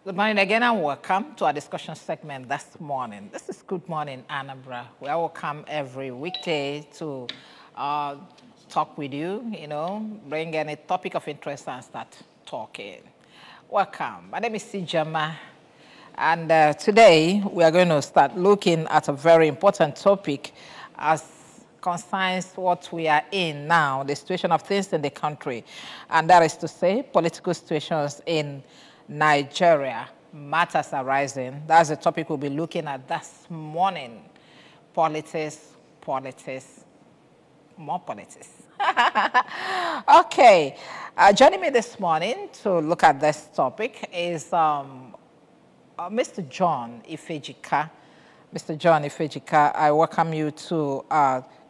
Good morning again and welcome to our discussion segment this morning. This is Good Morning Anambra. We will come every weekday to talk with you, bring any topic of interest and start talking. Welcome. My name is Sijama, and today we are going to start looking at a very important topic as concerns what we are in now, the situation of things in the country, and that is to say political situations in Nigeria, matters arising. That's the topic we'll be looking at this morning. Politics, more politics. Okay, joining me this morning to look at this topic is Mr. John Ifejika. Mr. John Ifejika, I welcome you to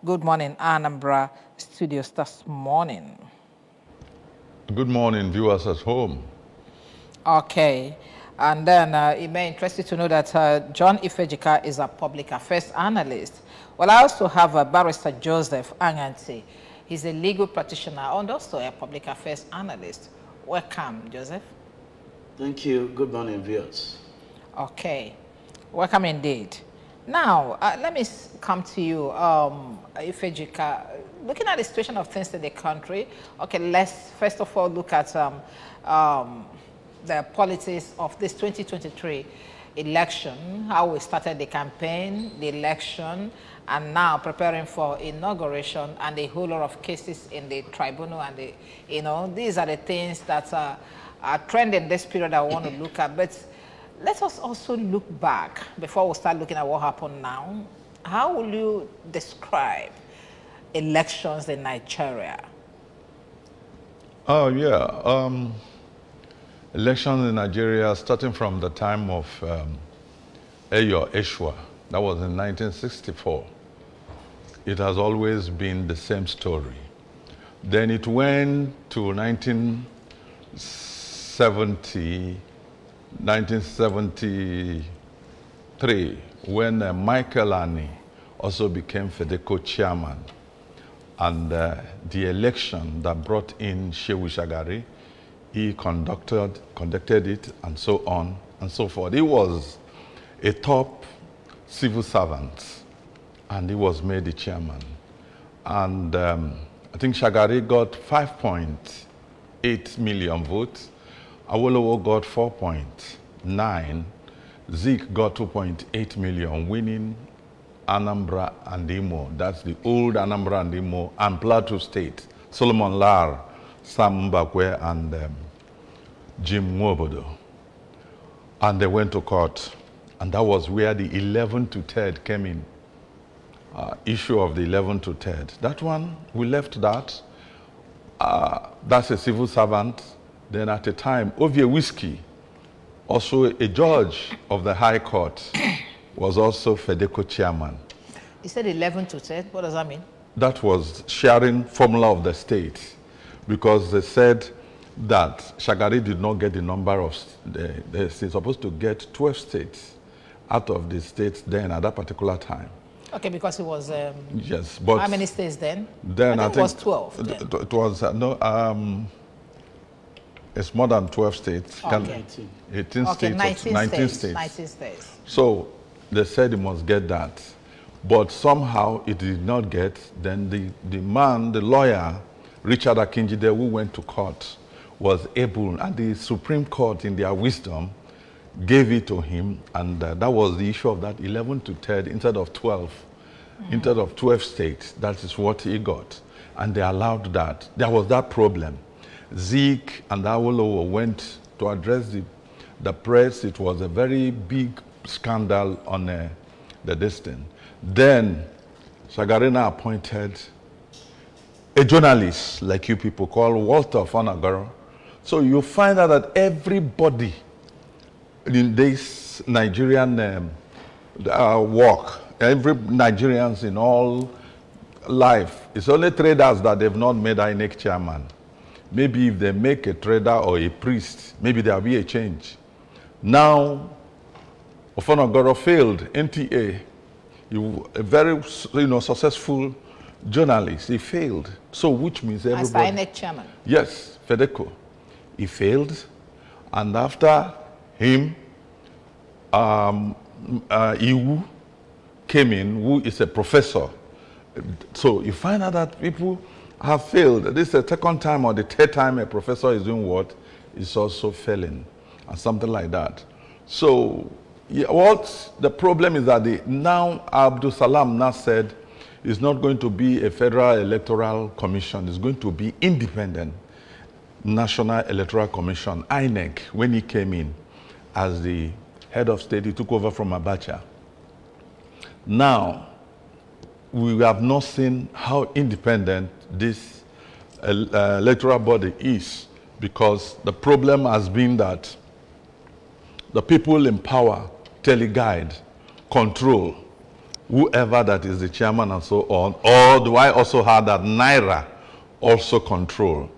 Good Morning Anambra studios this morning. Good morning, viewers at home. Okay, and then it may interest you to know that John Ifejika is a public affairs analyst. Well, I also have Barrister Joseph Anganti. He's a legal practitioner and also a public affairs analyst. Welcome, Joseph. Thank you. Good morning, viewers. Okay, welcome indeed. Now, let me come to you, Ifejika. Looking at the situation of things in the country, okay, let's first of all look at the politics of this 2023 election, how we started the campaign, the election, and now preparing for inauguration and a whole lot of cases in the tribunal. And, these are the things that are trending this period I want to look at. But let us also look back before we start looking at what happened now. How will you describe elections in Nigeria? Oh, yeah. Elections in Nigeria, starting from the time of Eyo Eshwa, that was in 1964. It has always been the same story. Then it went to 1973, when Michael Ani also became FEDECO chairman. And the election that brought in Shehu Shagari, he conducted it, and so on and so forth. He was a top civil servant, and he was made the chairman. And I think Shagari got 5.8 million votes. Awolowo got 4.9. Zeke got 2.8 million, winning Anambra and Imo. That's the old Anambra and Imo and Plateau State. Solomon Lar, Sam Mbakwe, and Jim Nwobodo. And they went to court. And that was where the 11 to 3rd came in. Issue of the 11 to 3rd. That one, we left that. That's a civil servant. Then at the time, Ovie Whiskey, also a judge of the High Court, was also FEDECO chairman. You said 11 to 3rd. What does that mean? That was sharing formula of the state, because they said that Shagari did not get the number of states. He's supposed to get 12 states out of the states then at that particular time. Okay, because it was... yes, but... How many states then? Then I think it was 12. Then. It was... it's more than 12 states. Okay. 18 okay, states. 19 states. 19 states. So they said he must get that. But somehow it did not get. Then the man, the lawyer, Richard Akinjide, who went to court, was able, and the Supreme Court, in their wisdom, gave it to him, and that was the issue of that 11 to 3rd instead of 12. Instead of 12 states, that is what he got. And they allowed that. There was that problem. Zeke and Awolowo went to address the press. It was a very big scandal on the distance. Then Shagarina appointed a journalist like you people called Walter Fonagaro. So you find out that everybody in this Nigerian work, every Nigerians in all life, it's only traders that they've not made INEC chairman. Maybe if they make a trader or a priest, maybe there'll be a change. Now, Ofonagoro failed, NTA, a very successful journalist, he failed. So which means everybody... As INEC chairman? Yes, FEDECO. He failed, and after him, Iwu came in, who is a professor. So you find out that people have failed. This is the second time or the third time a professor is doing what is also failing, and something like that. So yeah, what the problem is that now Abdul Salam now said it's not going to be a federal electoral commission, it's going to be independent National Electoral Commission, INEC. When he came in as the head of state, he took over from Abacha. Now, we have not seen how independent this electoral body is, because the problem has been that the people in power teleguide, control whoever that is the chairman and so on. Or do I also have that Naira also control?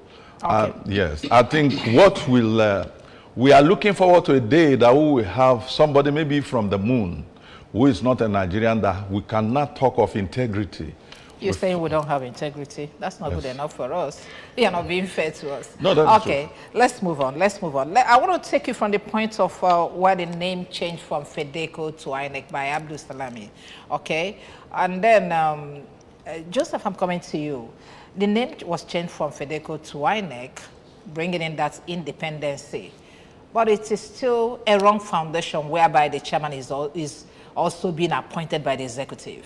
Okay. Yes, I think what will, we are looking forward to a day that we will have somebody maybe from the moon who is not a Nigerian, that we cannot talk of integrity. You're saying we don't have integrity. That's not good enough for us. You are not being fair to us. No, that's okay, true. let's move on. Let's move on. I want to take you from the point of where the name changed from FEDECO to INEC by Abdul Salami. Okay, and then Joseph, I'm coming to you. The name was changed from FEDECO to INEC, bringing in that independency, but it is still a wrong foundation whereby the chairman is also being appointed by the executive.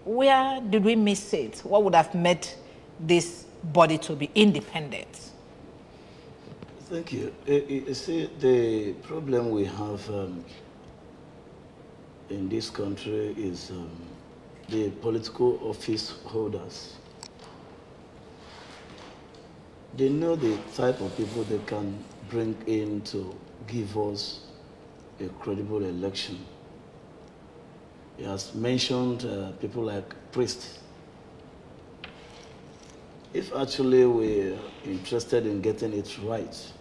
Where did we miss it? What would have made this body to be independent? Thank you. You see, the problem we have in this country is the political office holders. They know the type of people they can bring in to give us a credible election. He has mentioned people like priests. If actually we're interested in getting it right,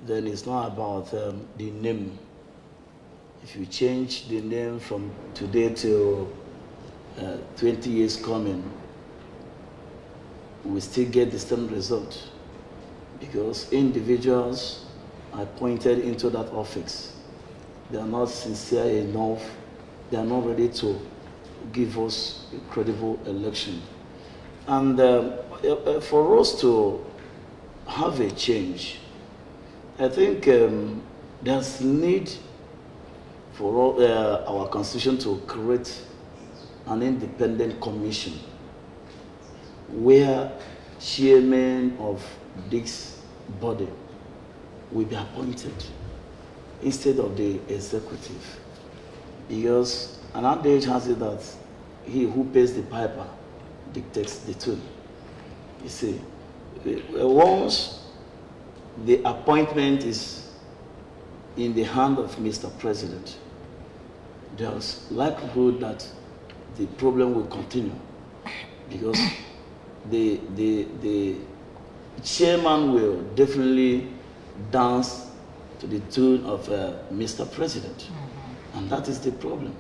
then it's not about the name. If you change the name from today till 20 years coming, we still get the same result, because individuals appointed into that office, they are not sincere enough. They are not ready to give us a credible election. And for us to have a change, I think there's need for our constitution to create an independent commission where chairman of this body will be appointed instead of the executive. Because an adage has it that he who pays the piper dictates the tune. You see, once the appointment is in the hand of Mr. President, there's likelihood that the problem will continue, because the chairman will definitely dance to the tune of Mr. President. And that is the problem.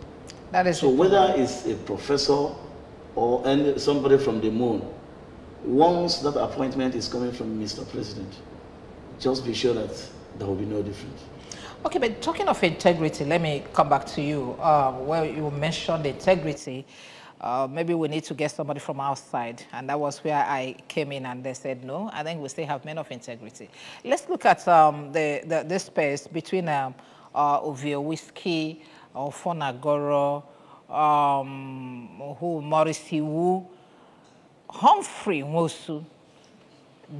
That is so whether it's a professor or somebody from the moon, once that appointment is coming from Mr. President, just be sure that there will be no difference. Okay, but talking of integrity, let me come back to you. Where you mentioned integrity, maybe we need to get somebody from outside, and that was where I came in, and they said, no, I think we still have men of integrity. Let's look at the space between Ovio Whiskey, Fonagoro, Maurice Iwu, Humphrey Nwosu,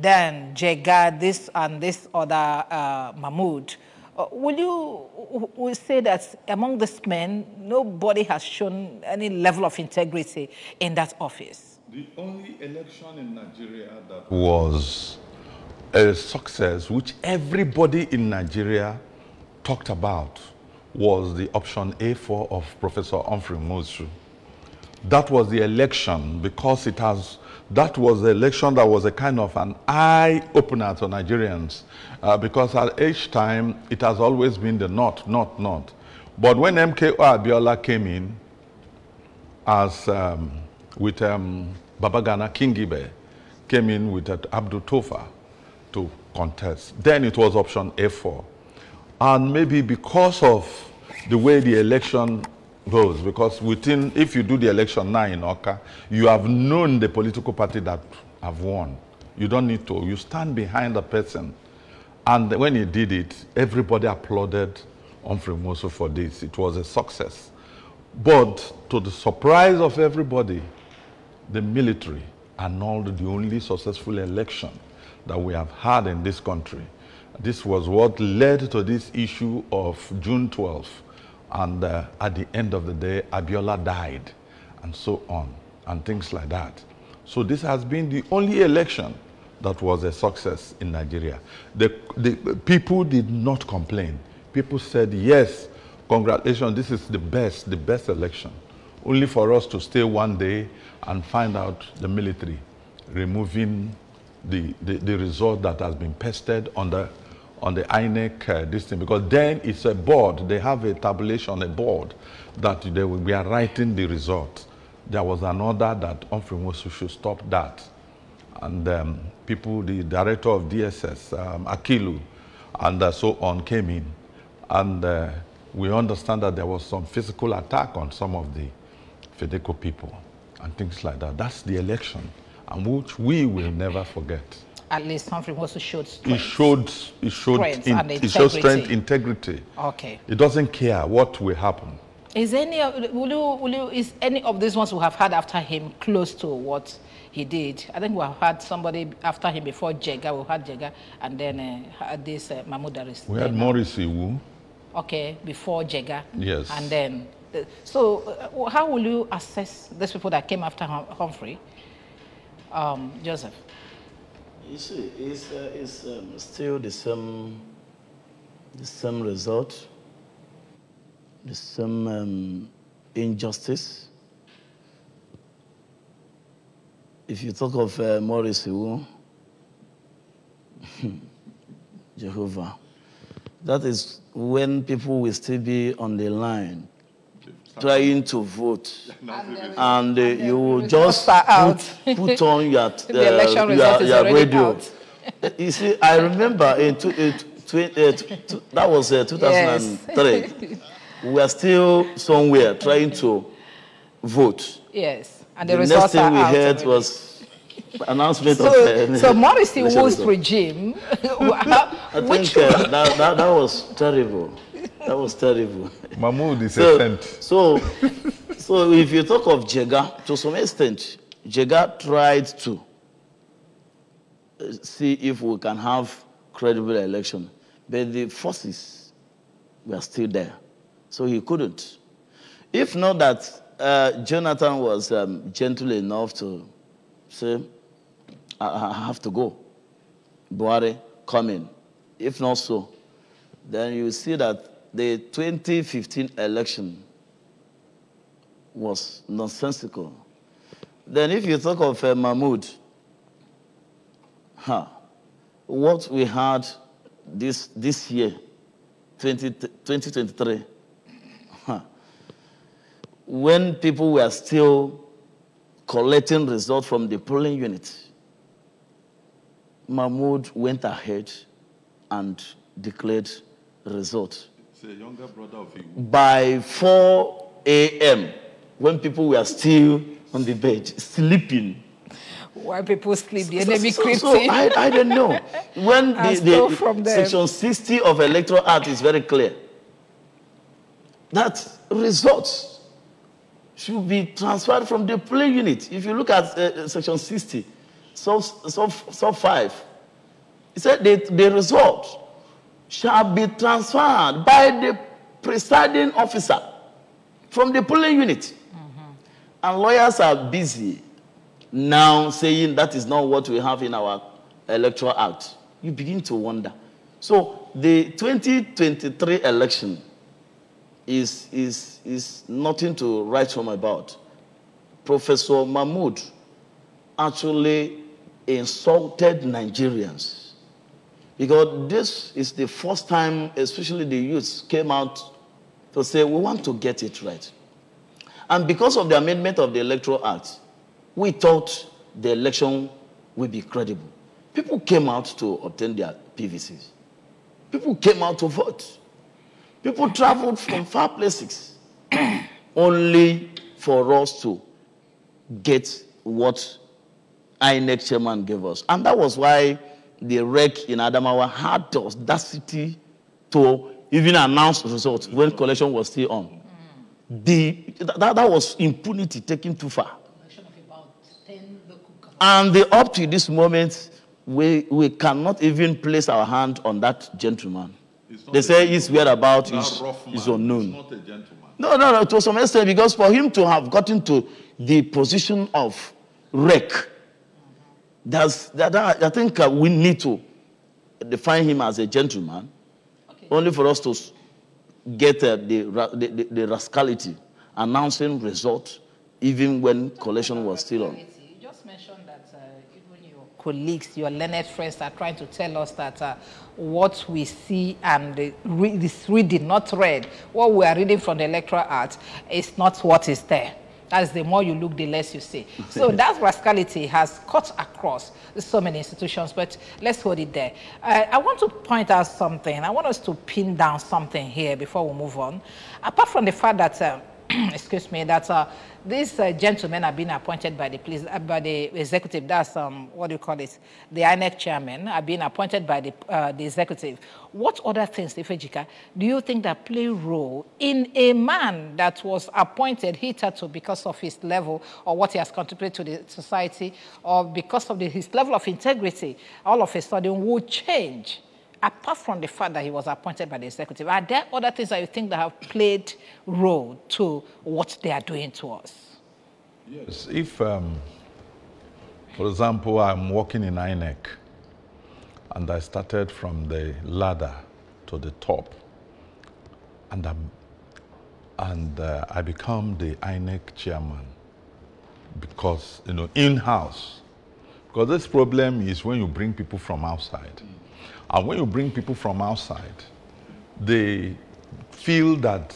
then Jega, this and this other Mahmoud. Will you say that among these men, nobody has shown any level of integrity in that office? The only election in Nigeria that was a success, which everybody in Nigeria talked about, was the option A4 of Professor Humphrey Nwosu. That was the election, because that was the election that was a kind of an eye-opener to Nigerians, because at each time, it has always been the not. But when MKO Abiola came in, as with Babagana Kingibe, came in with Abdul Tofa to contest, then it was option A4. And maybe because of the way the election goes, because within, if you do the election now in Awka, you have known the political party that have won. You don't need to. You stand behind the person. And when he did it, everybody applauded Humphrey Nwosu for this. It was a success. But to the surprise of everybody, the military annulled the only successful election that we have had in this country. This was what led to this issue of June 12th. And at the end of the day, Abiola died, and so on, and things like that. So this has been the only election that was a success in Nigeria. The people did not complain. People said, yes, congratulations, this is the best election. Only for us to stay one day and find out the military removing the result that has been pasted on the INEC this thing, because then it's a board. They have a tabulation, a board that they will be writing the result. There was an order that Humphrey Nwosu should stop that. And people, the director of DSS, Akilu, and so on came in. And we understand that there was some physical attack on some of the Fedeco people and things like that. That's the election, and which we will never forget. At least Humphrey Nwosu showed strength. It showed strength, integrity. Okay. It doesn't care what will happen. Is any of these ones we have had after him close to what he did? I think we have had somebody after him before Jega. We had Jega, and then this Mahmoud Aris. We had Maurice Iwu. Okay, before Jega. Yes. And then, so how will you assess these people that came after Humphrey? Joseph. You see, it's still the same result, the same injustice. If you talk of Maurice Iwu, Jehovah, that is when people will still be on the line trying to vote, and you will just put on your radio. You see, I remember in that was 2003. Yes. We were still somewhere trying to vote. Yes, and the next thing we heard was announcement of so Maurice Iwu's regime. I think that was terrible. That was terrible. Mahmoud is a saint. So if you talk of Jega, to some extent, Jega tried to see if we can have credible election, but the forces were still there, so he couldn't. If not that Jonathan was gentle enough to say, I have to go. Buhari, come in. If not so, then you see that the 2015 election was nonsensical. Then if you talk of Mahmoud, what we had this year, 2023, when people were still collecting results from the polling unit, Mahmoud went ahead and declared results. It's a younger brother of you. By 4 a.m., when people were still on the bed, sleeping. While people sleep, the enemy creeps in. I don't know. When the Section 60 of Electoral Act is very clear, that results should be transferred from the polling unit. If you look at Section 60, sub 5, it said the result shall be transferred by the presiding officer from the polling unit. And lawyers are busy now saying that is not what we have in our Electoral Act. You begin to wonder. So the 2023 election is nothing to write home about. Professor Mahmoud actually insulted Nigerians, because this is the first time, especially the youths, came out to say, we want to get it right. And because of the amendment of the Electoral Act, we thought the election would be credible. People came out to obtain their PVCs. People came out to vote. People traveled from far places only for us to get what INEC chairman gave us. And that was why the REC in Adamawa had the audacity to even announce results when collection was still on. That was impunity taken too far. And up to this moment, we cannot even place our hand on that gentleman. They say his whereabouts is unknown. He's not a gentleman. No, to some extent, because for him to have gotten to the position of REC, I think we need to define him as a gentleman, only for us to get the rascality, announcing results, even when collection was still on. You just mentioned that even your colleagues, your learned friends are trying to tell us that what we see and this reading, not read, what we are reading from the Electoral Act is not what is there. That's the more you look, the less you see. So that rascality has cut across so many institutions, but let's hold it there. I want to point out something. I want us to pin down something here before we move on. Apart from the fact that, excuse me, that these gentlemen are being appointed by the police, by the executive, that's, what do you call it, the INEC chairman, are being appointed by the executive. What other things, Ifejika, do you think that play a role in a man that was appointed hitherto because of his level or what he has contributed to the society or because of his level of integrity, all of a sudden will change? Apart from the fact that he was appointed by the executive, are there other things that you think that have played role to what they are doing to us? Yes, if, for example, I'm working in INEC, and I started from the ladder to the top, and I become the INEC chairman because, in-house. Because this problem is when you bring people from outside. And when you bring people from outside, they feel that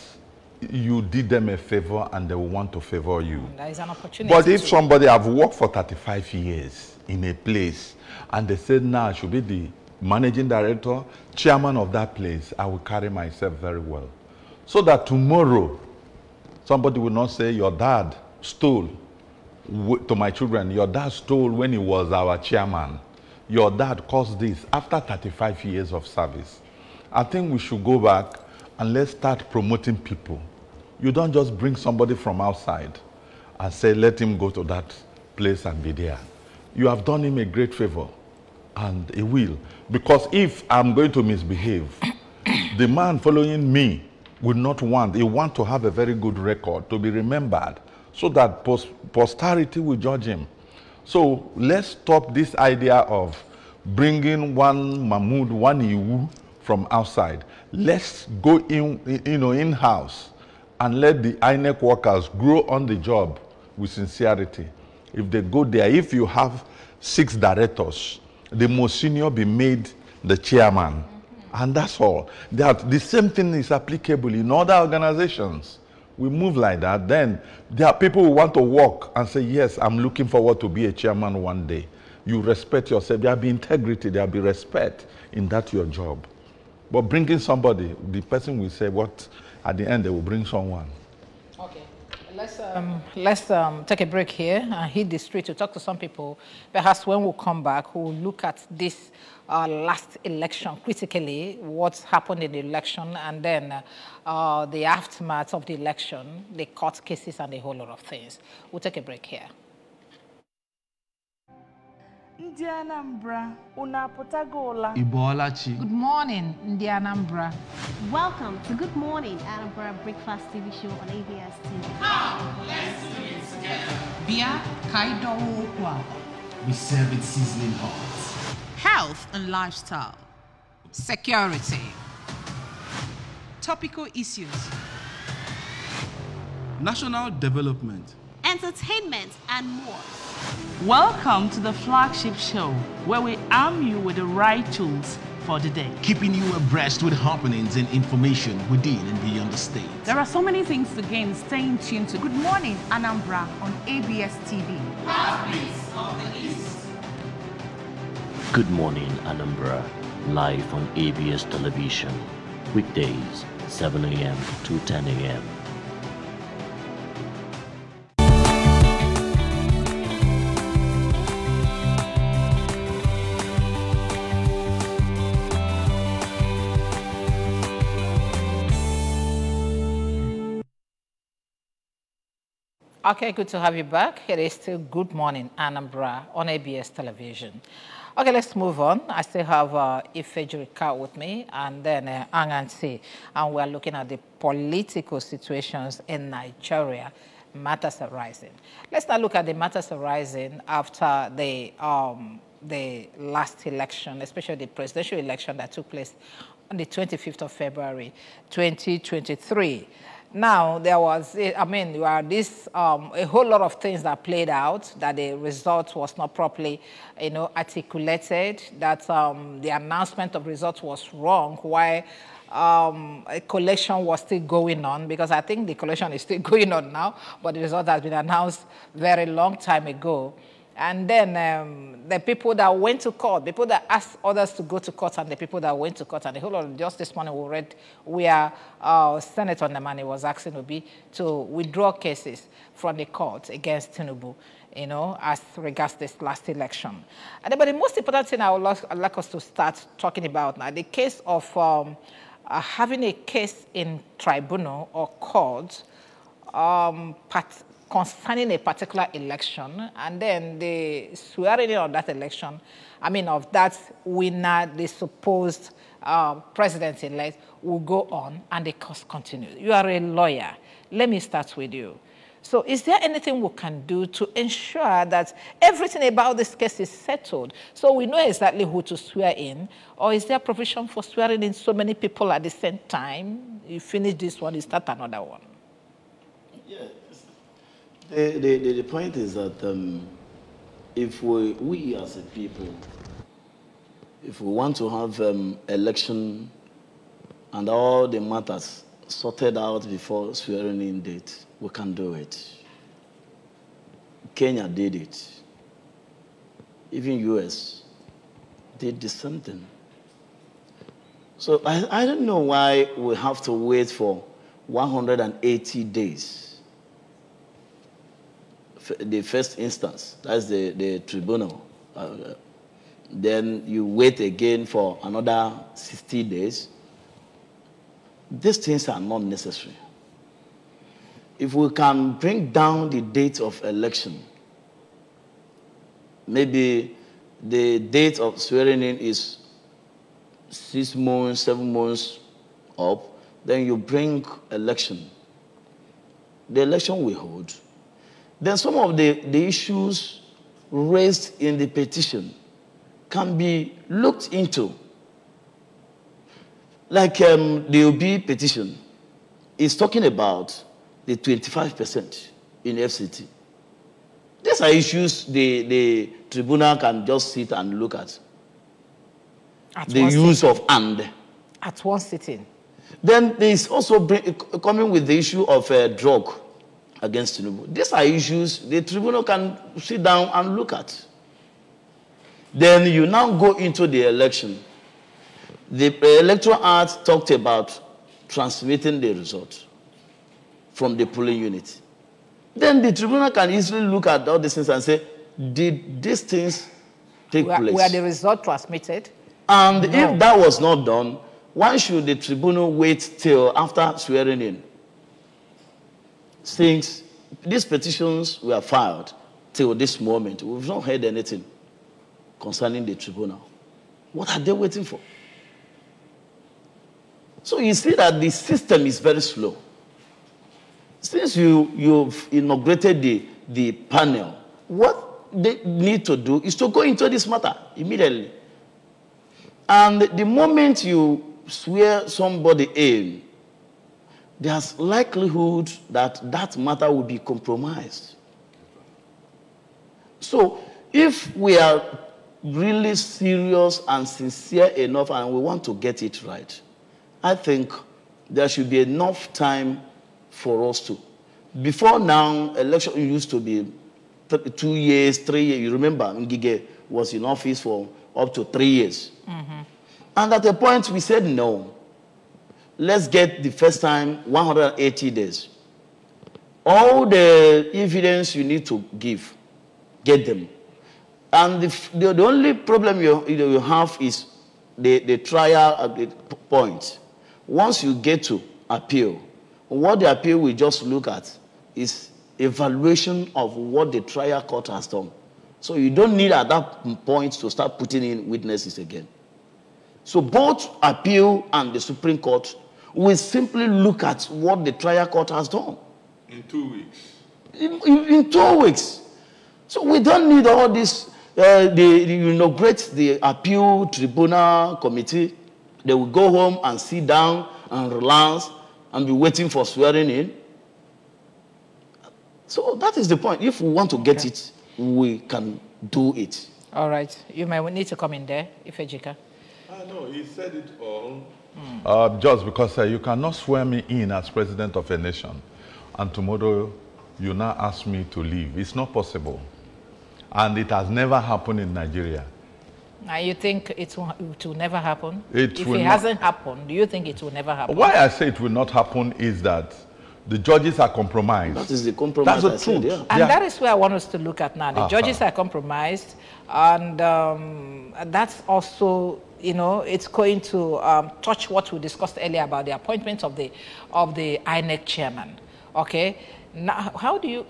you did them a favor and they will want to favor you. There is an opportunity. But if somebody, I've worked for 35 years in a place, and they said, now I should be the managing director, chairman of that place, I will carry myself very well. So that tomorrow, somebody will not say, your dad stole to my children, your dad stole when he was our chairman. Your dad caused this after 35 years of service. I think we should go back and let's start promoting people. You don't just bring somebody from outside and say, let him go to that place and be there. You have done him a great favor, and he will. Because if I'm going to misbehave, the man following me would not want, he wants to have a very good record, to be remembered, so that posterity will judge him. So let's stop this idea of bringing one Mahmoud, one Iwu from outside. Let's go in-house and let the INEC workers grow on the job with sincerity. If they go there, if you have 6 directors, the most senior be made the chairman. And that's all. The same thing is applicable in other organizations. We move like that, then there are people who want to walk and say, yes, I'm looking forward to be a chairman one day. You respect yourself. There'll be integrity, there'll be respect in that your job. But bringing somebody, the person will say what, at the end they will bring someone. Okay, let's take a break here and hit the street to talk to some people. Perhaps when we come back, we'll look at this last election critically, what's happened in the election, and then the aftermath of the election, the court cases, and a whole lot of things. We'll take a break here. Ndi Anambra, una potagola. Ibolachi. Good morning, Ndi Anambra. Welcome to Good Morning Anambra Breakfast TV show on ABS TV. Let's do it together. Bia Kaido. We serve it sizzling hot. Health and lifestyle. Security. Topical issues. National development. Entertainment and more. Welcome to the flagship show where we arm you with the right tools for the day. Keeping you abreast with happenings and information within and beyond the state. There are so many things to gain staying tuned to Good Morning Anambra on ABS TV. Heartbeats of the East. Good Morning Anambra, live on ABS Television, weekdays 7 a.m. to 10 a.m. Okay, good to have you back. It is still Good Morning Anambra on ABS Television. Okay, let's move on. I still have Ifejurika with me and then Angansi, and we're looking at the political situations in Nigeria, matters arising. Let's now look at the matters arising after the last election, especially the presidential election that took place on the 25th of February, 2023. Now, there was, a whole lot of things that played out, that the result was not properly, articulated, that the announcement of results was wrong, while a collection was still going on, because I think the collection is still going on now, but the result has been announced very long time ago. And then the people that went to court, people that asked others to go to court, and the people that went to court, and the whole of just this morning we read where Senator Nemani was asking Obi to withdraw cases from the court against Tinubu, as regards this last election. But the most important thing I would like us to start talking about now, the case of having a case in tribunal or court concerning a particular election, and then the swearing in of that election, of that winner, the supposed president-elect, will go on and the case continues. You are a lawyer. Let me start with you. So is there anything we can do to ensure that everything about this case is settled, so we know exactly who to swear in? Or is there provision for swearing in so many people at the same time? You finish this one, you start another one. Yeah. The point is that if we as a people, if we want to have election and all the matters sorted out before swearing in date, we can do it. Kenya did it. Even US did the same thing. So I don't know why we have to wait for 180 days. The first instance, that's the tribunal. Then you wait again for another 60 days. These things are not necessary. If we can bring down the date of election, maybe the date of swearing in is 6 months, 7 months up, then you bring election. The election will hold. Then some of the issues raised in the petition can be looked into. Like the OB petition is talking about the 25% in FCT. These are issues the tribunal can just sit and look at. The use of and. At one sitting. Then there is also coming with the issue of drug against Tinubu. These are issues the tribunal can sit down and look at. Then you now go into the election. The Electoral Act talked about transmitting the result from the polling unit. Then the tribunal can easily look at all these things and say, did these things take place? Were the result transmitted? And if that was not done, why should the tribunal wait till after swearing in? Since these petitions were filed till this moment, we've not heard anything concerning the tribunal. What are they waiting for? So you see that the system is very slow. Since you've inaugurated the panel, what they need to do is to go into this matter immediately. And the moment you swear somebody in, there's likelihood that that matter will be compromised. So if we are really serious and sincere enough and we want to get it right, I think there should be enough time for us to. Before now, election used to be 2 years, 3 years. You remember Ngige was in office for up to 3 years. Mm-hmm. And at a point we said no. let's get the first time 180 days. All the evidence you need to give, get them. And the only problem you have is the trial at the point. Once you get to appeal, what the appeal will just look at is evaluation of what the trial court has done. So you don't need at that point to start putting in witnesses again. So both appeal and the Supreme Court will simply look at what the trial court has done. In 2 weeks. In 2 weeks. So we don't need all this. You inaugurate the appeal tribunal committee. They will go home and sit down and relax and be waiting for swearing in. So that is the point. If we want to get it, we can do it. All right. You might need to come in there, Ifejika. No, he said it all. Just because you cannot swear me in as president of a nation, and tomorrow you now ask me to leave. It's not possible. And it has never happened in Nigeria. Now, you think it will never happen? If it hasn't happened, do you think it will never happen? Why I say it will not happen is that the judges are compromised. That is the compromise. That's the truth. Yeah. And that is where I want us to look at now. The judges are compromised, and that's also, you know, it's going to touch what we discussed earlier about the appointment of the INEC chairman. Okay, now how do you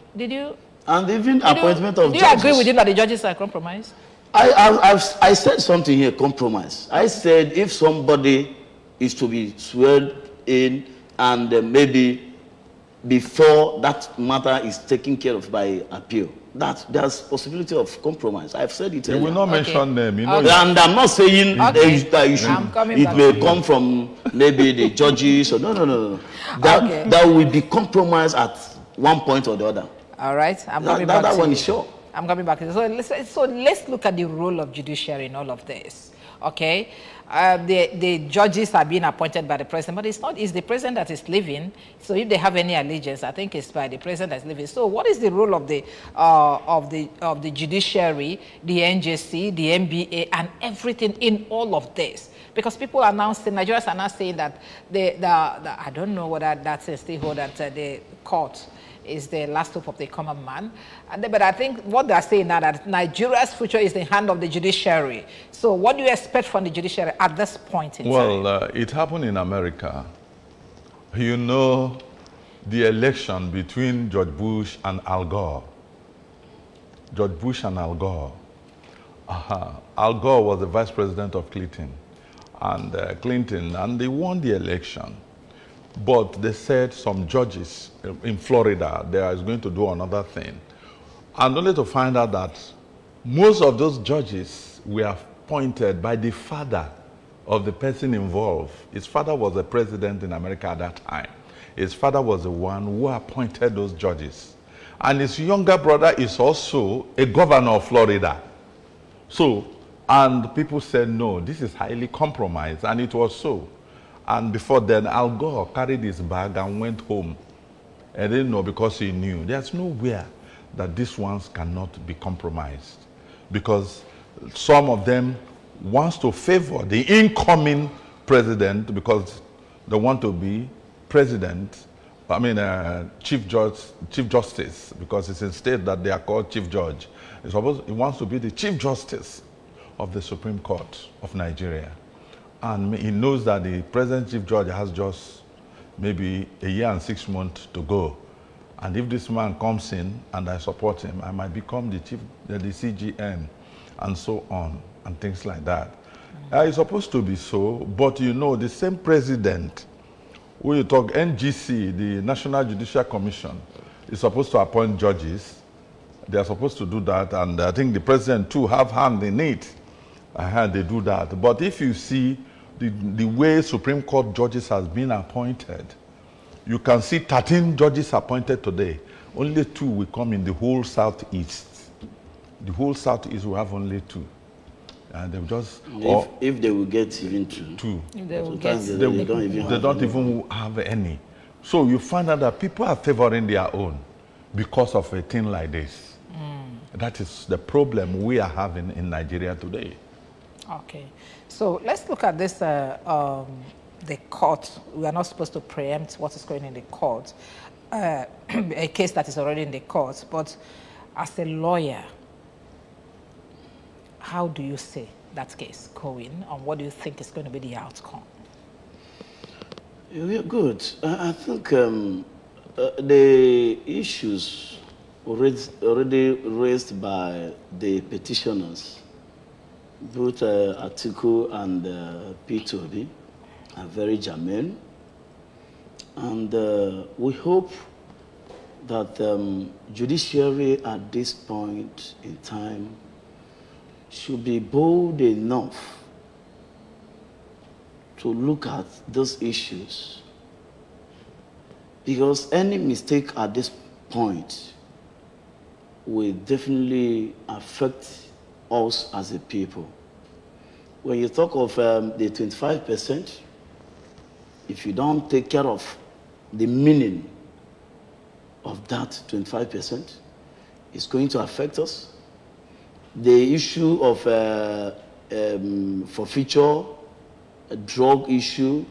and even appointment of judges? Do you agree with him that the judges are compromised? I said something here, compromise. I said if somebody is to be sworn in and maybe before that matter is taken care of by appeal, that there's possibility of compromise. I've said it earlier. You will not mention them. You know. And I'm not saying that you should, it may come from maybe the judges or no. That will be compromised at one point or the other. All right. I'm coming back. That one is sure. I'm coming back. So let's look at the role of judiciary in all of this. Okay, the judges are being appointed by the president, but it's the president that is leaving. So if they have any allegiance, I think it's by the president that's leaving. So what is the role of the judiciary, the NJC, the NBA, and everything in all of this? Because people are now saying, Nigerians are now saying that I don't know whether that's still hold that the court is the last hope of the common man. But I think what they're saying now that Nigeria's future is in the hand of the judiciary. So what do you expect from the judiciary at this point in time? Well, it happened in America. You know, the election between George Bush and Al Gore. George Bush and Al Gore. Al Gore was the vice president of Clinton. And they won the election. But they said some judges in Florida, they are going to do another thing. And only to find out that most of those judges were appointed by the father of the person involved. His father was the president in America at that time. His father was the one who appointed those judges. And his younger brother is also a governor of Florida. So, and people said, no, this is highly compromised. And it was so. And before then, Al Gore carried his bag and went home. And didn't know because he knew. There's nowhere that these ones cannot be compromised. Because some of them wants to favor the incoming president because they want to be president, Chief Justice, because it's instead that they are called Chief Judge. He wants to be the Chief Justice of the Supreme Court of Nigeria. And he knows that the present Chief Judge has just maybe a year and 6 months to go. And if this man comes in and I support him, I might become the CGM and so on and things like that. It's supposed to be so, but you know, the same president, when you talk NGC, the National Judicial Commission, is supposed to appoint judges. They are supposed to do that, and I think the president too have hand in it. They do that. But if you see the way Supreme Court judges has been appointed, you can see 13 judges appointed today. Only 2 will come in the whole Southeast. The whole Southeast will have only 2. And they will just... If they will get even 2. They will get, they don't even have any. So you find out that people are favoring their own because of a thing like this. That is the problem we are having in Nigeria today. Okay. So let's look at this the court, we are not supposed to preempt what is going in the court, a case that is already in the court, but as a lawyer, how do you see that case going, and what do you think is going to be the outcome? Yeah, good. I think the issues already raised by the petitioners, both Atiku and P2B, are very germane. And we hope that judiciary at this point in time should be bold enough to look at those issues, because any mistake at this point will definitely affect us as a people. When you talk of the 25%, if you don't take care of the meaning of that 25%, it's going to affect us. The issue of forfeiture, a drug issue,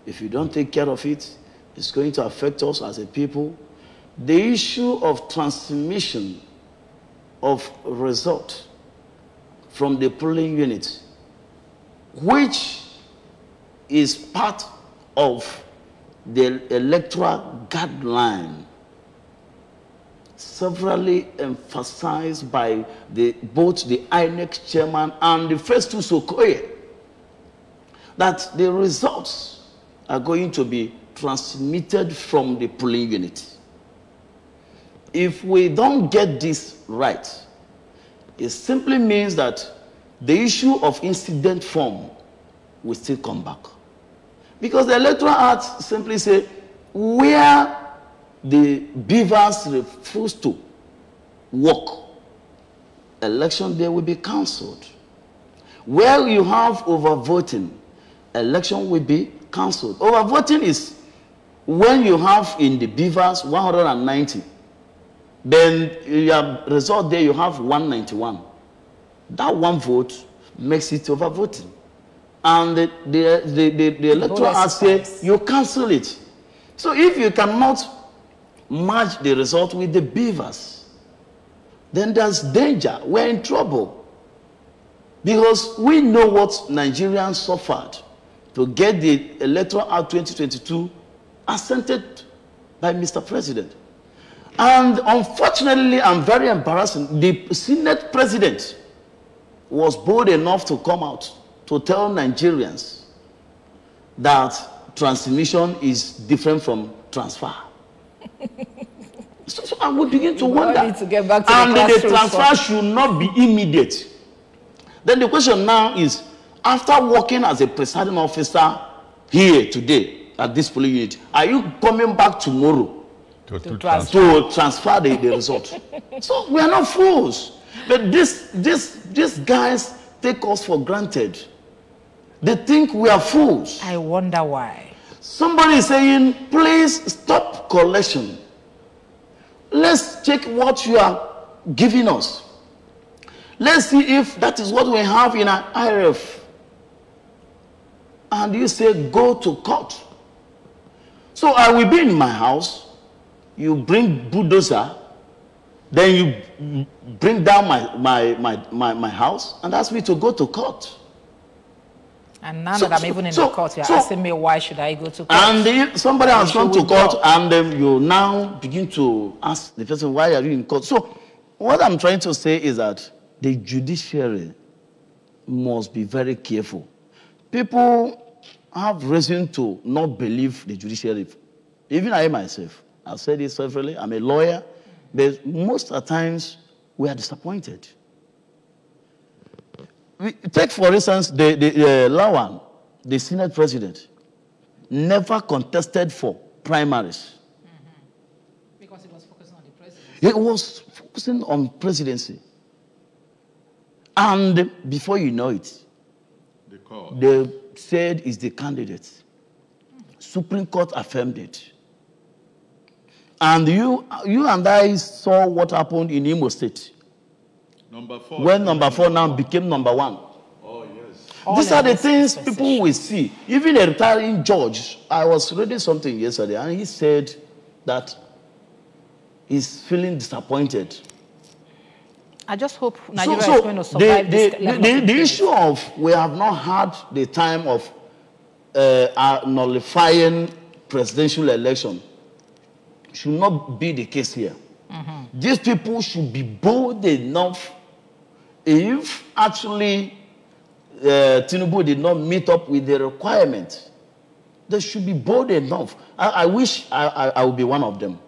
if you don't take care of it, it's going to affect us as a people. The issue of transmission of result from the polling unit, which is part of the electoral guideline, severally emphasized by both the INEC chairman and the first two Sokoye, that the results are going to be transmitted from the polling unit. If we don't get this right, it simply means that the issue of incident form will still come back. Because the Electoral Act simply says where the beavers refuse to work, election day will be cancelled. Where you have overvoting, election will be cancelled. Overvoting is when you have in the beavers 190, then your result there you have 191. That one vote makes it overvoting. And the Electoral Act says you cancel it. So if you cannot match the result with the beavers, then there's danger. We're in trouble. Because we know what Nigerians suffered to get the Electoral Act 2022 assented by Mr. President. And unfortunately, and very embarrassing, the Senate President was bold enough to come out to tell Nigerians that transmission is different from transfer. so I would begin to wonder. To get back to and the transfer should not be immediate. Then the question now is, after working as a presiding officer here today at this polling unit, are you coming back tomorrow to transfer the result? So we are not fools. But these guys take us for granted. They think we are fools. I wonder why. Somebody is saying, please stop collection. Let's check what you are giving us. Let's see if that is what we have in our IRF. And you say, go to court. So I will be in my house. You bring bulldozer. Then you bring down my house and ask me to go to court. And now that I'm even in the court, you're asking me why should I go to court? And if somebody has gone to court and you now begin to ask the person, why are you in court? So what I'm trying to say is that the judiciary must be very careful. People have reason to not believe the judiciary. Even I myself, I've said this severally, I'm a lawyer, but most of the times we are disappointed. Take, for instance, the Lawan, the Senate President, never contested for primaries. Because he was focusing on the presidency. He was focusing on presidency. And before you know it, they said he's the candidate. Supreme Court affirmed it. And you and I saw what happened in Imo State. Number 4. When number 4 now became number 1. Oh, yes. these are the things people will see. Even a retiring judge, I was reading something yesterday, and he said that he's feeling disappointed. I just hope Nigeria is going to survive the issue of we have not had the time of nullifying presidential election should not be the case here. These people should be bold enough. If actually Tinubu did not meet up with the requirement, they should be bold enough. I wish I would be one of them.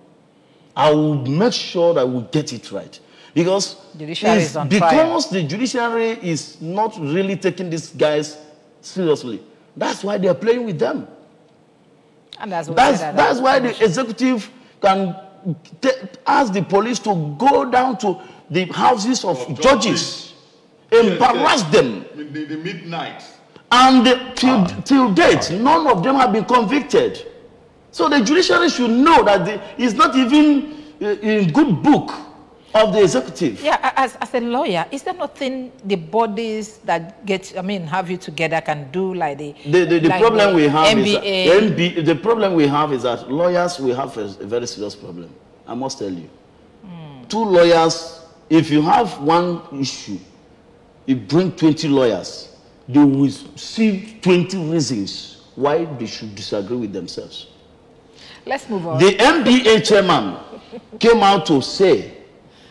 I will make sure that we get it right. Because the judiciary is not really taking these guys seriously. That's why they're playing with them. And that's why the executive can ask the police to go down to the houses of judges, embarrass them. In the midnight. And till date, none of them have been convicted. So the judiciary should know that it's not even in good book of the executive. Yeah, as a lawyer, is there nothing the bodies that have you together can do like the problem we have NBA? The problem we have is that lawyers will have a very serious problem. I must tell you. Two lawyers, if you have one issue, you bring 20 lawyers, they will see 20 reasons why they should disagree with themselves. Let's move on. The NBA chairman came out to say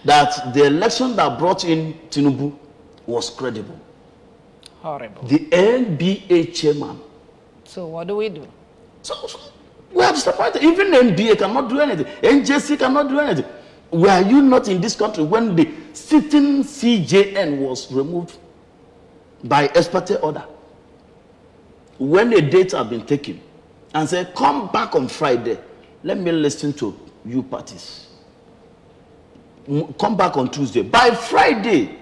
that the election that brought in Tinubu was credible. Horrible. The NBA chairman. So what do we do? So we are disappointed. Even the NBA cannot do anything. NJC cannot do anything. Were you not in this country when the sitting CJN was removed by expert order? When the dates have been taken and said, come back on Friday, let me listen to you parties. Come back on Tuesday. By Friday,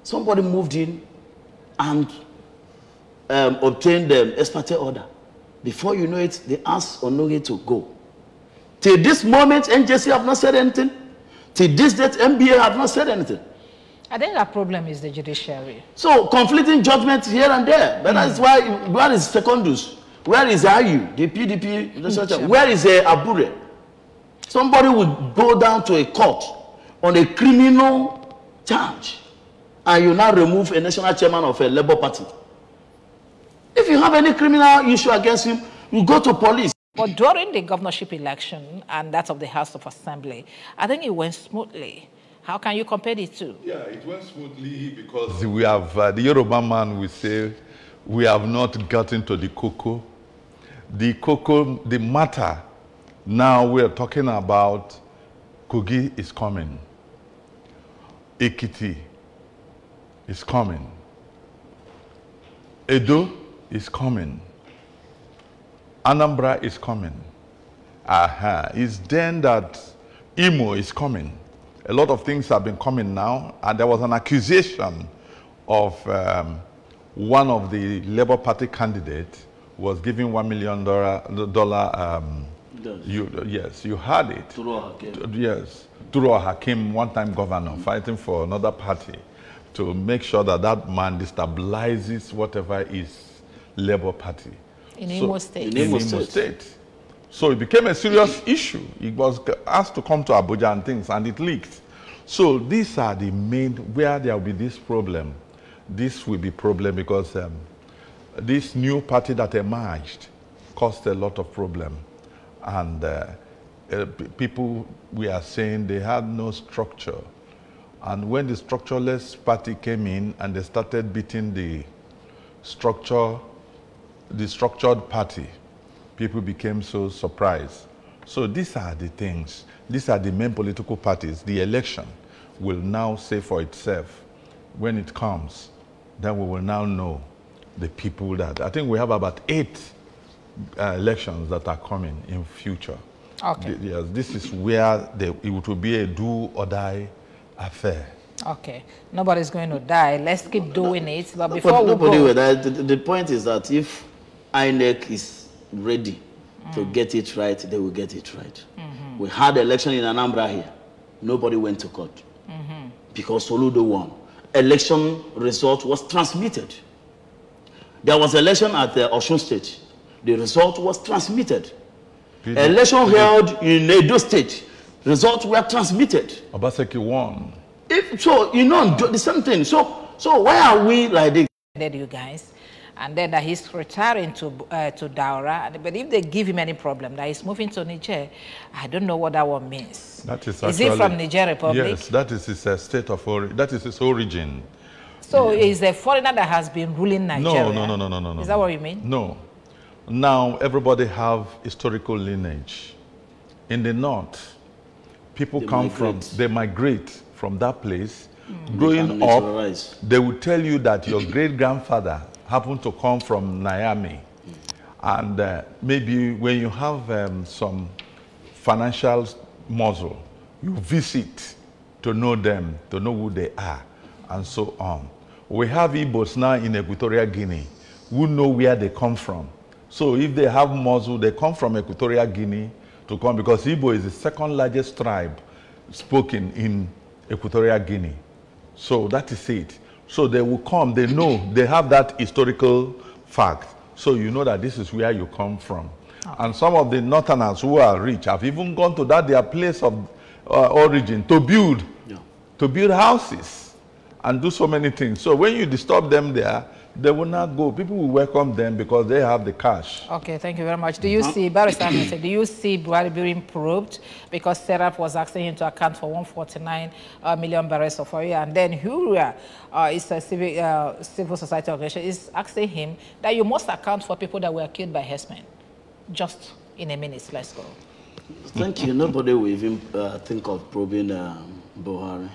somebody moved in and obtained the expert order. Before you know it, they asked Onoge to go. Till this moment, NJC have not said anything. Till this date, NBA have not said anything. I think our problem is the judiciary. So, conflicting judgments here and there. But that's why, where is Secondus? Where is IU, the PDP? Where is Abure? Somebody would go down to a court on a criminal charge, and you now remove a national chairman of a Labour Party. If you have any criminal issue against him, you go to police. But during the governorship election and that of the House of Assembly, I think it went smoothly. How can you compare the two? Yeah, it went smoothly because we have, the Yoruba man will say, we have not gotten to the cocoa. The cocoa, the matter, now we are talking about Kogi is coming. Ekiti is coming. Edo is coming. Anambra is coming. It's then that Imo is coming. A lot of things have been coming now, and there was an accusation of one of the Labour Party candidates was giving $1 million. Yes, you heard it. Yes, Turo Hakim, one-time governor, fighting for another party to make sure that that man destabilizes whatever is Labour Party. In Imo State. In Imo State. So it became a serious issue. It was asked to come to Abuja and things, and it leaked. So these are the main, where there will be this problem. This will be problem because this new party that emerged caused a lot of problem. And people, we are saying they had no structure. And when the structureless party came in and they started beating the structured party, people became so surprised. So these are the things. These are the main political parties. The election will now say for itself. When it comes, then we will now know the people that... I think we have about 8 elections that are coming in future. Okay. Yes, this is where it will be a do or die affair. Okay. Nobody's going to die. Let's keep doing it. But before nobody will die. The point is that if INEC is ready to get it right, they will get it right. We had election in Anambra here. Nobody went to court because Soludo won. Election result was transmitted. There was election at the Osun State. The result was transmitted. Election held in Edo State. Results were transmitted. Obaseki won. So, you know, the same thing. So why are we like this? You guys, and then that he's retiring to Daura. But if they give him any problem, that he's moving to Niger, I don't know what that one means. That is he from Niger Republic? Yes, that is his state of origin. That is his origin. So he's a foreigner that has been ruling Nigeria? No. Is that what you mean? No. Now everybody have historical lineage. In the north, people they migrate from that place. Growing up, they will tell you that your great-grandfather happened to come from Niamey. And maybe when you have some financial muscle, you visit to know them, to know who they are, and so on. We have Igbos now in Equatorial Guinea who know where they come from. So if they have muscle, they come from Equatorial Guinea to come, because Igbo is the second largest tribe spoken in Equatorial Guinea. So that is it. So they will come, they know, they have that historical fact. So you know that this is where you come from. And some of the northerners who are rich have even gone to their place of origin to build houses and do so many things. So when you disturb them there, they will not go. People will welcome them because they have the cash. Okay, thank you very much. Do you see, Barrister, do you see Buhari being probed because Serap was asking him to account for 149 million barrels of oil, and then Huria is a civil society organization, is asking him that you must account for people that were killed by herdsmen? Just in a minute, let's go. Thank you. Nobody will even think of probing Buhari.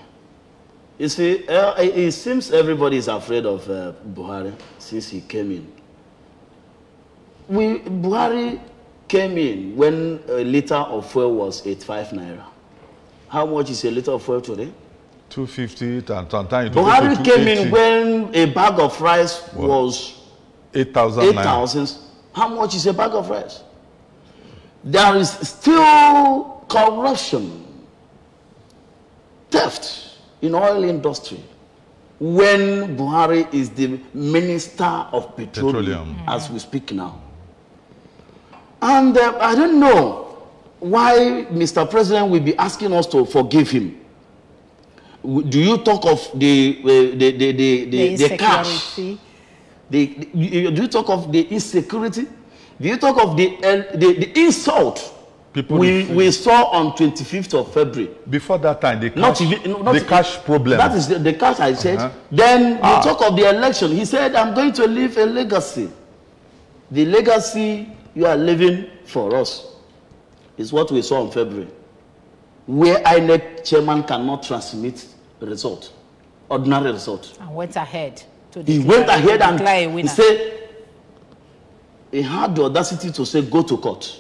You see, it seems everybody is afraid of Buhari since he came in. Buhari came in when a liter of fuel was 85 naira. How much is a liter of fuel today? 250, and sometimes Buhari came in when a bag of rice was 8,000. How much is a bag of rice? There is still corruption, theft in oil industry when Buhari is the Minister of Petroleum. As we speak now. And I don't know why Mr. President will be asking us to forgive him. Do you talk of the cash? Do you talk of the insecurity? Do you talk of the insult we saw on 25th of February? Before that time, the cash problem. That is the cash, I said. Then you talk of the election. He said, I'm going to leave a legacy. The legacy you are leaving for us is what we saw in February, where INEC chairman cannot transmit result, ordinary result. And went ahead to declare, he went ahead and he said, he had the audacity to say, go to court.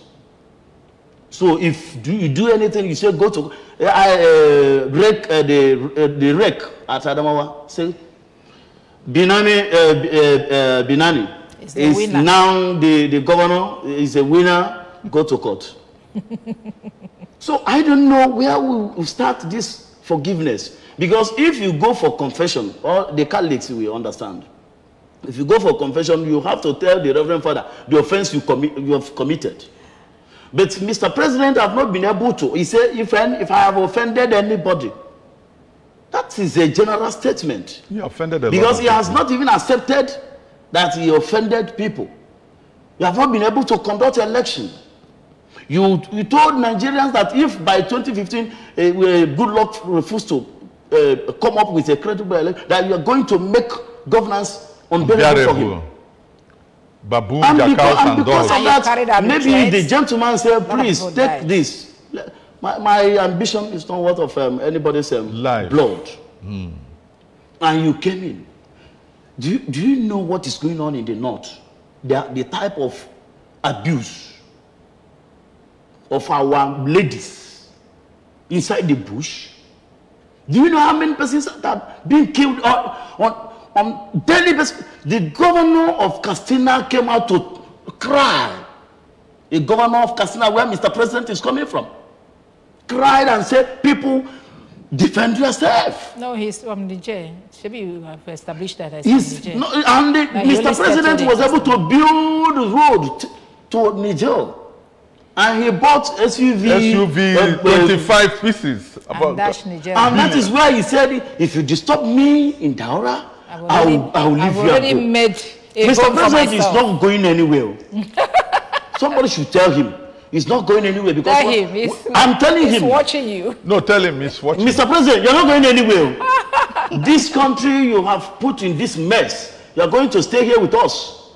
So if you do anything, you say, go to rake the rake at Adamawa. Say, Binani is now the governor, is a winner, go to court. So I don't know where we will start this forgiveness. Because if you go for confession, or the Catholics will understand, if you go for confession, you have to tell the Reverend Father the offense you have committed. But Mr. President have not been able to. He said, if I have offended anybody, that is a general statement. He offended a lot because of he has not even accepted that he offended people. You have not been able to conduct election. You told Nigerians that if by 2015 Goodluck refused to come up with a credible election, that you are going to make governance unbearable for him. Baboon, and jackals, and because dogs. of that, maybe the gentleman said, please take this. My ambition is not worth of anybody's blood. And you came in. Do you know what is going on in the north? The type of abuse of our ladies inside the bush. Do you know how many persons are being killed on daily basis? The governor of Castina came out to cry. The governor of Castina, where Mr. President is coming from, cried and said, people, Defend yourself. No, he's from Niger. Maybe you have established that as Niger. No, and Mr. President was able to build a road to Niger. And he bought SUV 25 pieces. And dash Niger. And that is why he said, if you disturb me in Daura, I will leave you. I've already made a Mr. President is not going anywhere. Somebody should tell him. He's not going anywhere because tell him. I'm telling him. He's watching you. No, tell him he's watching. Mr. President, you're not going anywhere. This country you have put in this mess, you're going to stay here with us.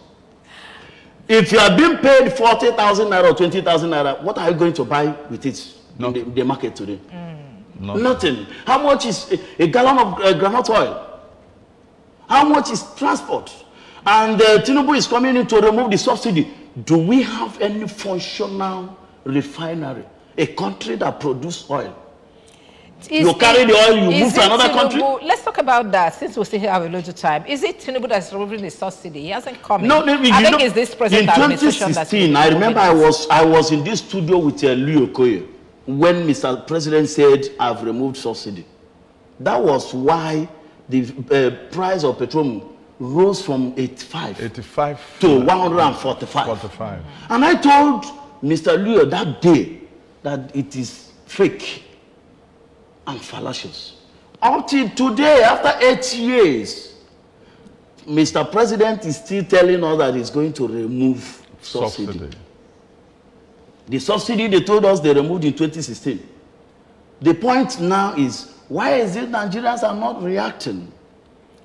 If you are being paid 40,000 naira or 20,000 naira, what are you going to buy with it in the market today? Nothing. How much is a gallon of groundnut oil? How much is transport? And Tinubu is coming in to remove the subsidy. Do we have any functional refinery? A country that produces oil? You carry the oil, you move to another country? Let's talk about that since we still have a lot of time. Is it Tinubu that's removing the subsidy? He hasn't come in. No, I think it's this present administration that's... In 2016, I remember I was in this studio with Louis Okoye when Mr. President said, I've removed subsidy. That was why the price of petroleum rose from 85 to 145. And I told Mr. Leo that day that it is fake and fallacious. Until today, after 8 years, Mr. President is still telling us that he's going to remove subsidy. The subsidy they told us they removed in 2016. The point now is, why is it Nigerians are not reacting?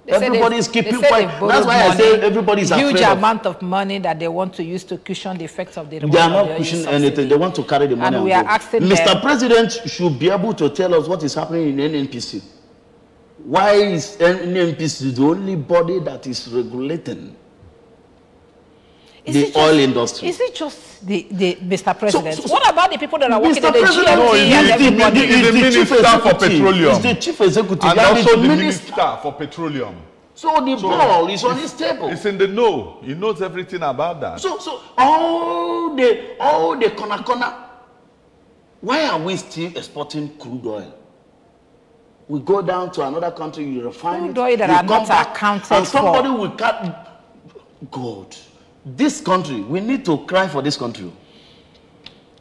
Everybody is keeping quiet. That's why I say everybody is afraid. Huge amount of money that they want to use to cushion the effects of the removal. They are not pushing anything. They want to carry the money. And we are asking Mr. President should be able to tell us what is happening in NNPC. Why is NNPC the only body that is regulating the oil industry? Is it just the Mr. President? What about the people that are working at the GMT and everybody? He's the Minister for Petroleum. He's the Chief Executive. And also the Minister for Petroleum. So the ball is on his table. It's in the know. He knows everything about that. So all the corner. Why are we still exporting crude oil? We go down to another country, you refine crude oil that are not accounted for. And somebody will cut. God. This country, we need to cry for this country.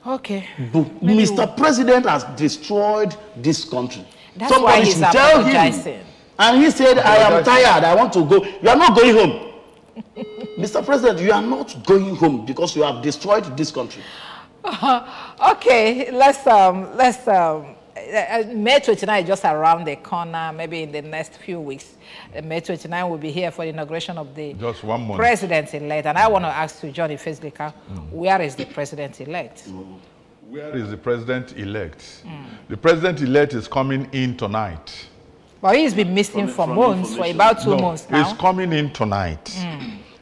Okay. Mr. President has destroyed this country. That's why he's apologizing. And he said, I am tired, I want to go. You are not going home. Mr. President, you are not going home because you have destroyed this country. Okay, let's May 29 is just around the corner, maybe in the next few weeks. May 29 will be here for the inauguration of the president-elect. And I want to ask you, Johnny Feslika, where is the president-elect? Where is the president-elect? The president-elect is coming in tonight. But he's been missing for months, for about 2 months now. He's coming in tonight.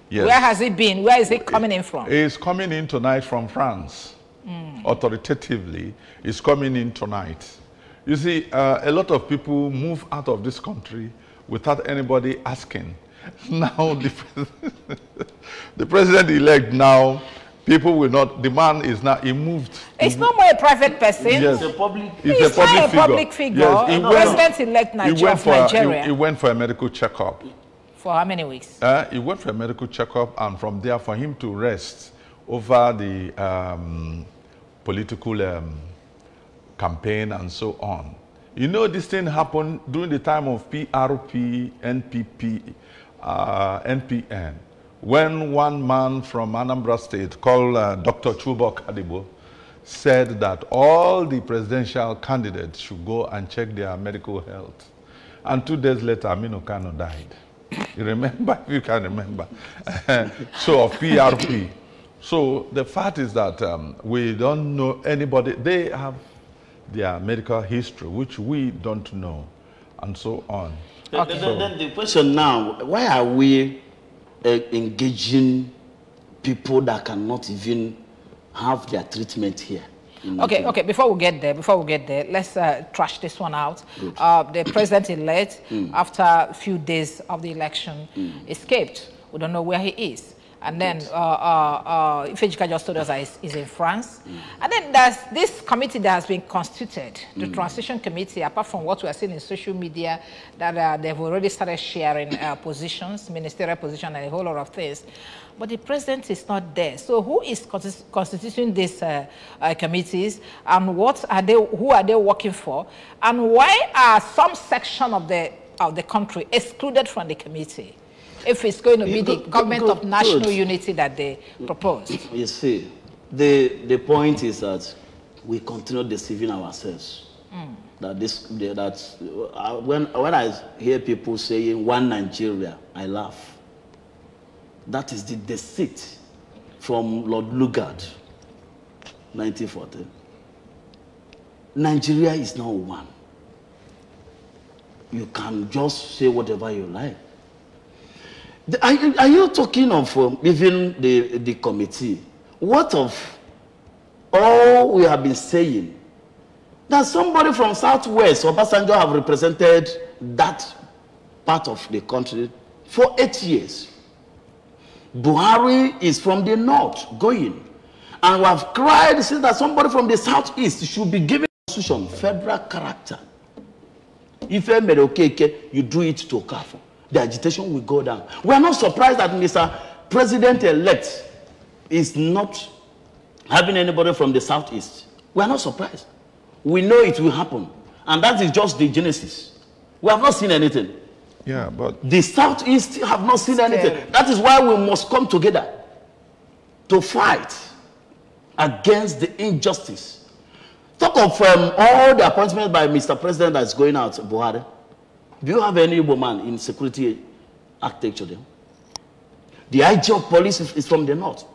Yes. Where has he been? Where is he coming in from? He's coming in tonight from France. Authoritatively, he's coming in tonight. You see, a lot of people move out of this country without anybody asking. Now, the president-elect now, people will not, the man is now, he moved. It's not more a private person. Yes. It's a public It's not a public figure. Yes, president-elect Nigeria. He went for a medical checkup. For how many weeks? He went for a medical checkup, and from there, for him to rest over the political campaign and so on. You know, this thing happened during the time of PRP, NPP, NPN, when one man from Anambra State called Dr. Chubok Adibo said that all the presidential candidates should go and check their medical health. And 2 days later, Aminu Kano died. You remember, if you can remember. So, of PRP. So, the fact is that we don't know anybody. They have their medical history, which we don't know, and so on. Okay. Then the question now, why are we engaging people that cannot even have their treatment here? Okay, before we get there, let's trash this one out. The president-elect, after a few days of the election, escaped. We don't know where he is. And then Ifejika just told us that is in France. And then there's this committee that has been constituted, the transition committee, apart from what we are seeing in social media, that they've already started sharing positions, ministerial position, and a whole lot of things. But the president is not there. So who is constituting these committees, and who are they working for? And why are some section of the country excluded from the committee, if it's going to be the government of national unity that they propose? You see, the point is that we continue deceiving ourselves. When I hear people saying one Nigeria, I laugh. That is the deceit from Lord Lugard, 1940. Nigeria is not one. You can just say whatever you like. Are you talking of even the committee? What of all we have been saying? That somebody from Southwest, Obasanjo, have represented that part of the country for 8 years. Buhari is from the north going. And we have cried since that somebody from the southeast should be given constitution, federal character. If you do it to Okafo, the agitation will go down. We are not surprised that Mr. President-elect is not having anybody from the southeast. We are not surprised. We know it will happen. And that is just the genesis. We have not seen anything. Yeah, but the southeast have not seen anything. That is why we must come together to fight against the injustice. Talk of all the appointments by Mr. President that's going out, Buhari. Do you have any woman in security architecture there? The IG of police is from the north.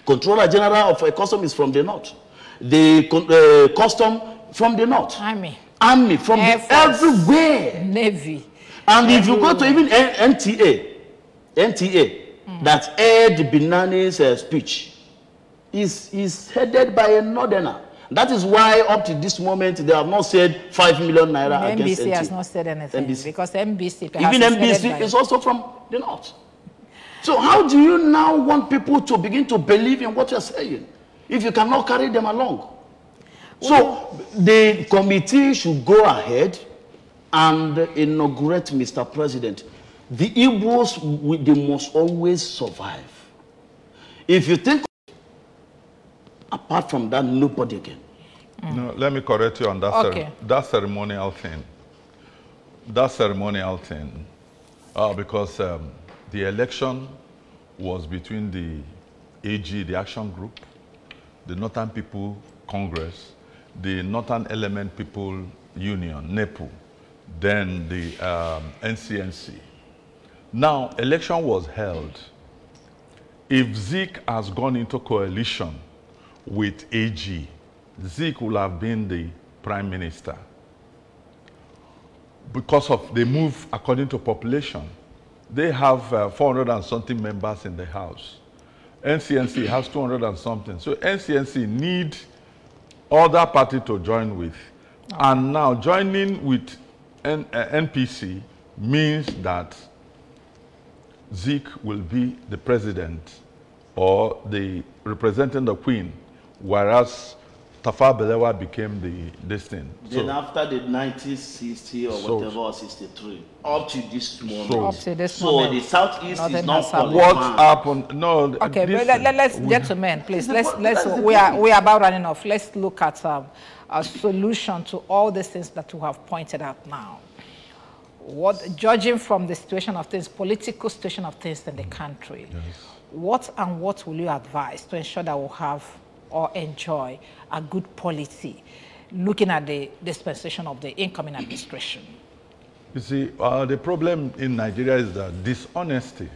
Controller General of Custom is from the north. The custom from the north. Army from everywhere. Navy. And if you go to even NTA, that aired Binani's speech, is headed by a northerner. That is why up to this moment they have not said 5 million naira against NTA. NBC has not said anything because NBC even NBC is also from the north. So how do you now want people to begin to believe in what you're saying if you cannot carry them along? So the committee should go ahead and inaugurate Mr. President. The Igbos, they must always survive. If you think, apart from that, nobody again. No, let me correct you on that, that ceremonial thing. That ceremonial thing, because the election was between the AG, the Action Group, the Northern People Congress, the Northern Element People Union, NEPU, then the NCNC. Now, election was held. If Zik has gone into coalition with AG, Zik will have been the prime minister. Because of the move according to population, they have 400 and something members in the House. NCNC has 200 and something. So NCNC need other party to join with. And now joining with NPC means that Zik will be the president or the representing the Queen, whereas Tafawa Balewa became this thing. Then after the 1960 or whatever, or 63, up to this moment. So the Southeast is not what happened. No. Okay, let's gentlemen, please. We are about running off. Let's look at a solution to all these things that we have pointed out now. Judging from the situation of things, political situation of things in the country, what will you advise to ensure that we'll have or enjoy a good policy, looking at the dispensation of the incoming administration? You see, the problem in Nigeria is that dishonesty.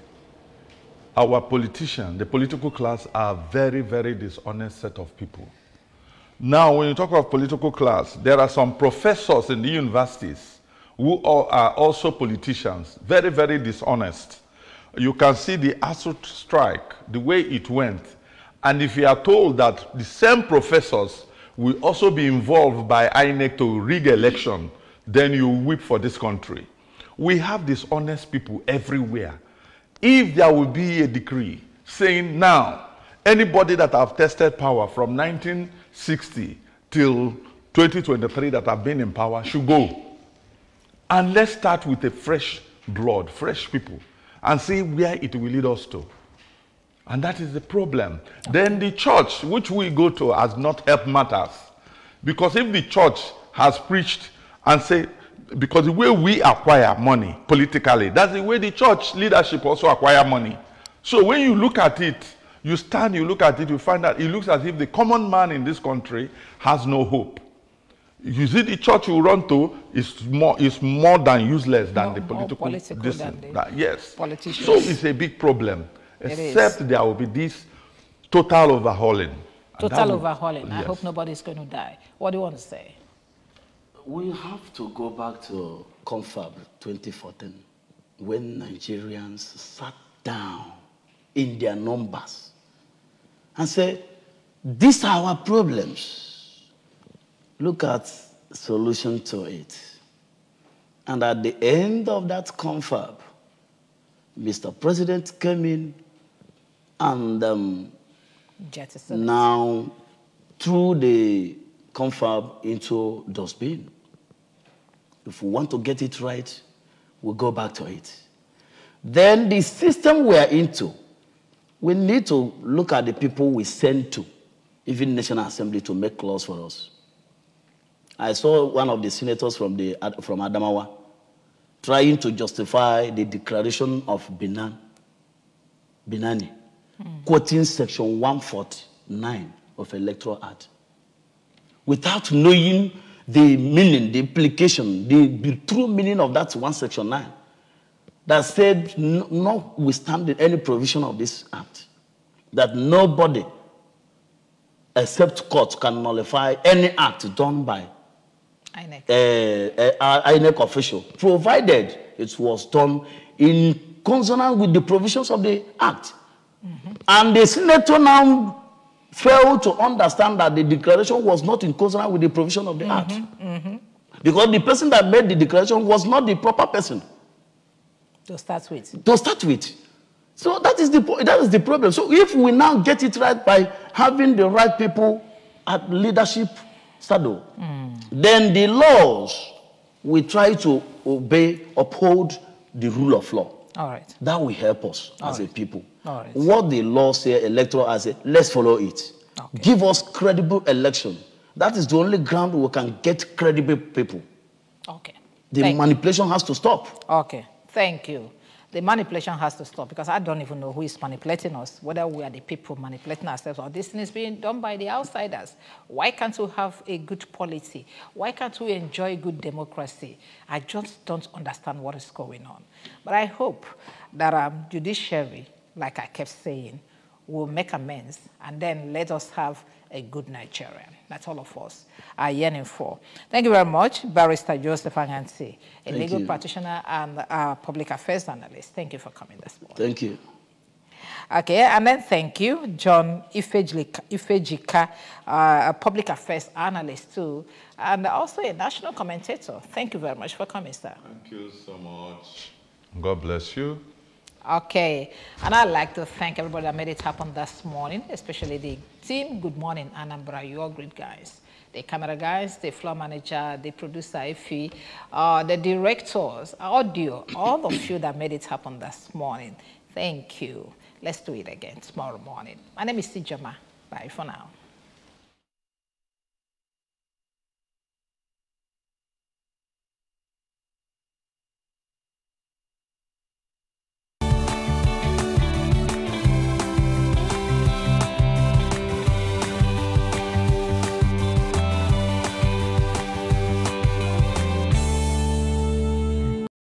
Our politicians, the political class, are very, very dishonest set of people. Now, when you talk of political class, there are some professors in the universities who are also politicians, very, very dishonest. You can see the ASU strike, the way it went. And if you are told that the same professors will also be involved by INEC to rig election, then you weep for this country. We have dishonest people everywhere. If there will be a decree saying now, anybody that have tested power from 1960 till 2023 that have been in power should go. And let's start with a fresh blood, fresh people, and see where it will lead us to. And that is the problem. Okay. Then the church, which we go to, has not helped matters. Because if the church has preached and said, because the way we acquire money politically, that's the way the church leadership also acquire money. So when you look at it, you look at it, you find that it looks as if the common man in this country has no hope. You see, the church you run to is more than useless than the political yes. Politicians. So it's a big problem. Except there will be this total overhauling. Total overhauling. Yes. I hope nobody's going to die. What do you want to say? We have to go back to Confab 2014 when Nigerians sat down in their numbers and said, these are our problems. Look at solution to it. And at the end of that confab, Mr. President came in and now threw the confab into dustbin. If we want to get it right, we'll go back to it. Then the system we're into, we need to look at the people we send to, even National Assembly, to make laws for us. I saw one of the senators from Adamawa trying to justify the declaration of Binani, quoting section 149 of Electoral Act, without knowing the meaning, the implication, the true meaning of that one section 9, that said, notwithstanding any provision of this act, that nobody except court can nullify any act done by INEC official, provided it was done in consonance with the provisions of the act. And the senator now failed to understand that the declaration was not in consonance with the provision of the act. Because the person that made the declaration was not the proper person to start with. So that is the problem. So if we now get it right by having the right people at leadership saddle, then the laws we try to uphold the rule of law. All right. That will help us as a people. All right. What the law say, electoral as a, let's follow it. Okay. Give us credible election. That is the only ground we can get credible people. Okay. The manipulation has to stop. Okay. Thank you. The manipulation has to stop, because I don't even know who is manipulating us, whether we are the people manipulating ourselves or this thing is being done by the outsiders. Why can't we have a good polity? Why can't we enjoy good democracy? I just don't understand what is going on. But I hope that judiciary, like I kept saying, will make amends and then let us have a good Nigerian. That's all of us are yearning for. Thank you very much, Barrister Joseph Anyansi, a legal practitioner and public affairs analyst. Thank you for coming this morning. Thank you. Okay, and then thank you, John Ifejika, a public affairs analyst too, and also a national commentator. Thank you very much for coming, sir. Thank you so much. God bless you. Okay, and I'd like to thank everybody that made it happen this morning, especially the team. Good morning, Anambra. You are great guys. The camera guys, the floor manager, the producer, Ife, the directors, audio, all of you that made it happen this morning. Thank you. Let's do it again tomorrow morning. My name is Sijama. Bye for now.